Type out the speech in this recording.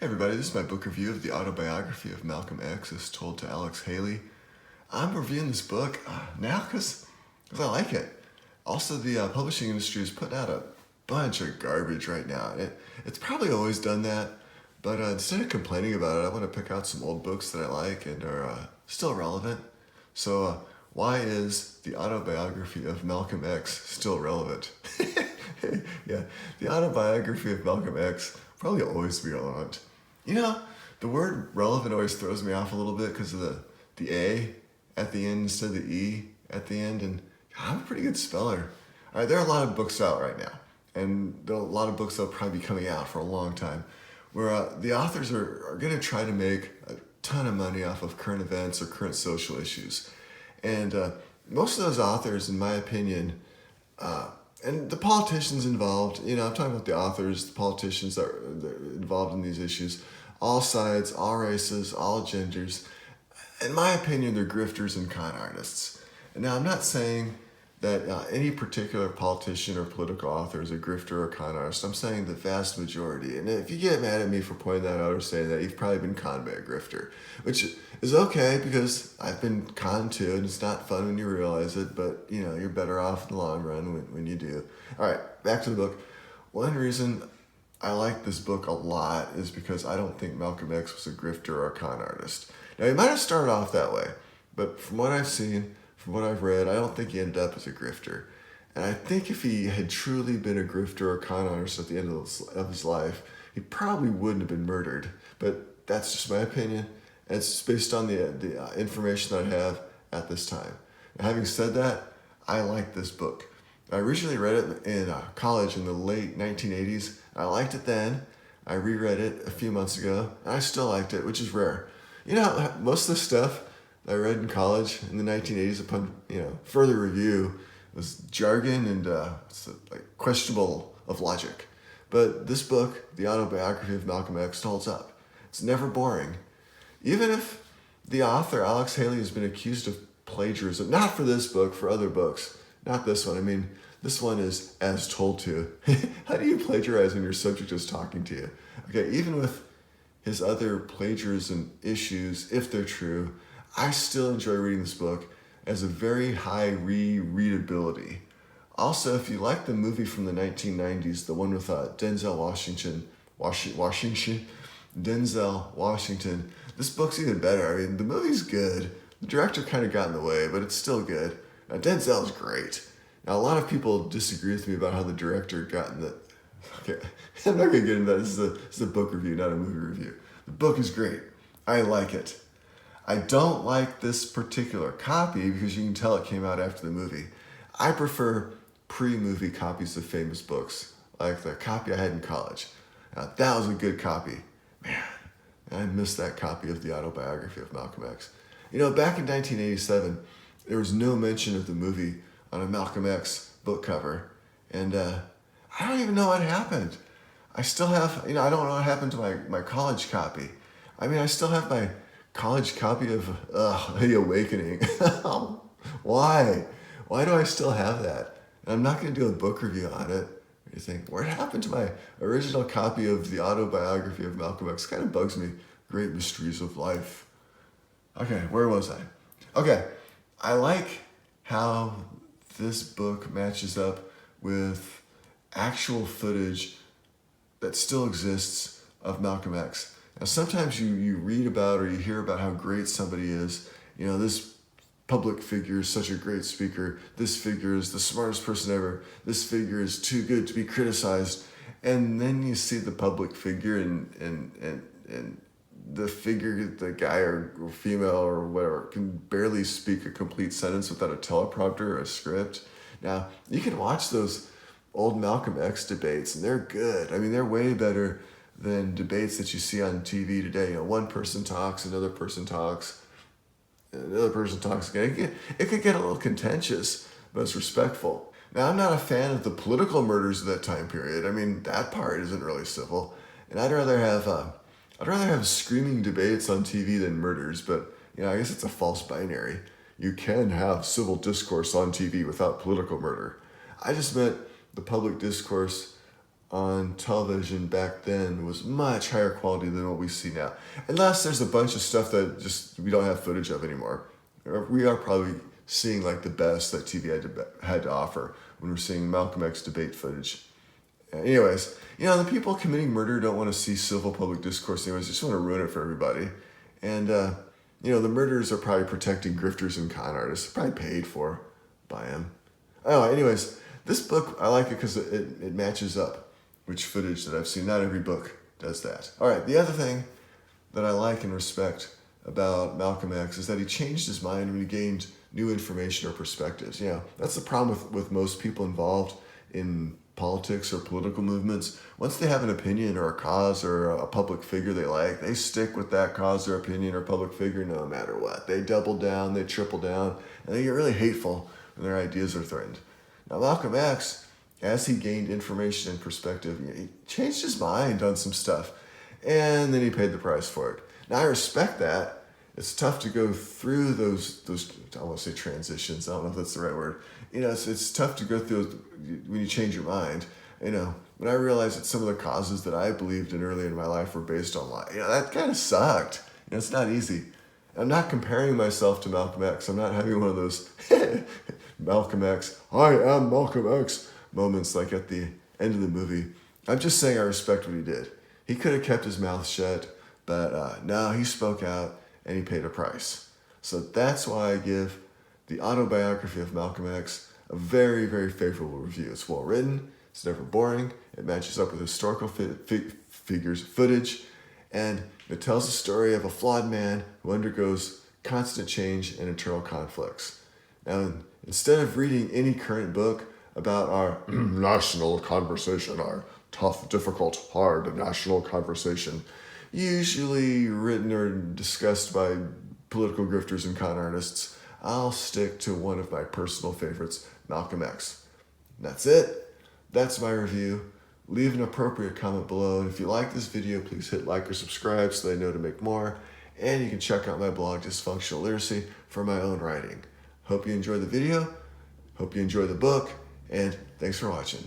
Hey everybody, this is my book review of the Autobiography of Malcolm X as told to Alex Haley. I'm reviewing this book now because I like it. Also, the publishing industry is putting out a bunch of garbage right now. It's probably always done that, but instead of complaining about it, I want to pick out some old books that I like and are still relevant. So why is the Autobiography of Malcolm X still relevant? Yeah, the Autobiography of Malcolm X probably always be relevant. You know, the word relevant always throws me off a little bit because of the A at the end instead of the E at the end, and I'm a pretty good speller. All right, there are a lot of books out right now, and there are a lot of books that will probably be coming out for a long time, where the authors are going to try to make a ton of money off of current events or current social issues. And most of those authors, in my opinion, and the politicians involved, I'm talking about the authors, the politicians that are involved in these issues, all sides, all races, all genders. In my opinion, they're grifters and con artists. And now I'm not saying that any particular politician or political author is a grifter or con artist. I'm saying the vast majority. And if you get mad at me for pointing that out or saying that, you've probably been conned by a grifter, which is okay because I've been conned too, and it's not fun when you realize it, but you're better off in the long run when you do. All right, back to the book. One reason I like this book a lot is because I don't think Malcolm X was a grifter or a con artist. Now, he might have started off that way, but from what I've seen, from what I've read, I don't think he ended up as a grifter. And I think if he had truly been a grifter or a con artist at the end of his life, he probably wouldn't have been murdered. But that's just my opinion. And it's based on the information that I have at this time. Now, having said that, I like this book. I originally read it in college in the late 1980s. I liked it then. I reread it a few months ago, and I still liked it, which is rare. Most of the stuff I read in college in the 1980s upon further review was jargon and questionable of logic. But this book, The Autobiography of Malcolm X, holds up. It's never boring. Even if the author, Alex Haley, has been accused of plagiarism, not for this book, for other books. Not this one. I mean, this one is as told to. How do you plagiarize when your subject is talking to you? Okay, even with his other plagiarism issues, if they're true, I still enjoy reading this book as a very high rereadability. Also, if you like the movie from the 1990s, the one with Denzel Washington, this book's even better. I mean, the movie's good. The director kind of got in the way, but it's still good. Now, Denzel's great. Now, a lot of people disagree with me about how the director got in the... Okay, I'm not going to get into that. This is a book review, not a movie review. The book is great. I like it. I don't like this particular copy because you can tell it came out after the movie. I prefer pre-movie copies of famous books, like the copy I had in college. Now, that was a good copy. Man, I missed that copy of the Autobiography of Malcolm X. Back in 1987, there was no mention of the movie on a Malcolm X book cover, and I don't even know what happened. I still have, I don't know what happened to my college copy. I mean, I still have my college copy of The Awakening. Why? Why do I still have that? And I'm not going to do a book review on it. You think, what happened to my original copy of the Autobiography of Malcolm X? Kind of bugs me. Great mysteries of life. Okay, where was I? Okay, I like how this book matches up with actual footage that still exists of Malcolm X. Now, sometimes you read about or you hear about how great somebody is. This public figure is such a great speaker. This figure is the smartest person ever. This figure is too good to be criticized. And then you see the public figure and the figure, the guy or female or whatever, can barely speak a complete sentence without a teleprompter or a script. Now, you can watch those old Malcolm X debates, and they're good. I mean, they're way better than debates that you see on TV today. One person talks, another person talks, another person talks again. It could get a little contentious, but it's respectful. Now, I'm not a fan of the political murders of that time period. I mean, that part isn't really civil, and I'd rather have screaming debates on TV than murders. But I guess it's a false binary. You can have civil discourse on TV without political murder. I just meant the public discourse on television back then was much higher quality than what we see now. Unless there's a bunch of stuff that just we don't have footage of anymore. We are probably seeing like the best that TV had to offer when we're seeing Malcolm X debate footage. Anyways, the people committing murder don't want to see civil public discourse anyways. They just want to ruin it for everybody. And, the murderers are probably protecting grifters and con artists, probably paid for by him. Oh, anyways, this book, I like it because it matches up which footage that I've seen. Not every book does that. All right, the other thing that I like and respect about Malcolm X is that he changed his mind when he gained new information or perspectives. That's the problem with most people involved in politics or political movements. Once they have an opinion or a cause or a public figure they like, they stick with that cause or opinion or public figure no matter what. They double down, they triple down, and they get really hateful when their ideas are threatened. Now, Malcolm X, as he gained information and perspective, he changed his mind on some stuff, and then he paid the price for it. Now, I respect that. It's tough to go through those I want to say transitions. I don't know if that's the right word. It's tough to go through when you change your mind. When I realized that some of the causes that I believed in early in my life were based on lies, that kind of sucked. It's not easy. I'm not comparing myself to Malcolm X. I'm not having one of those Malcolm X, I am Malcolm X moments like at the end of the movie. I'm just saying I respect what he did. He could have kept his mouth shut, but no, he spoke out and he paid a price. So that's why I give the Autobiography of Malcolm X a very, very favorable review. It's well written, it's never boring, it matches up with historical figures, footage, and it tells the story of a flawed man who undergoes constant change and internal conflicts. Now, instead of reading any current book about our national conversation, our tough, difficult, hard national conversation, usually written or discussed by political grifters and con artists, I'll stick to one of my personal favorites, Malcolm X. And that's it. That's my review. Leave an appropriate comment below. And if you like this video, please hit like or subscribe so they know to make more. And you can check out my blog, Dysfunctional Literacy, for my own writing. Hope you enjoy the video. Hope you enjoy the book. And thanks for watching.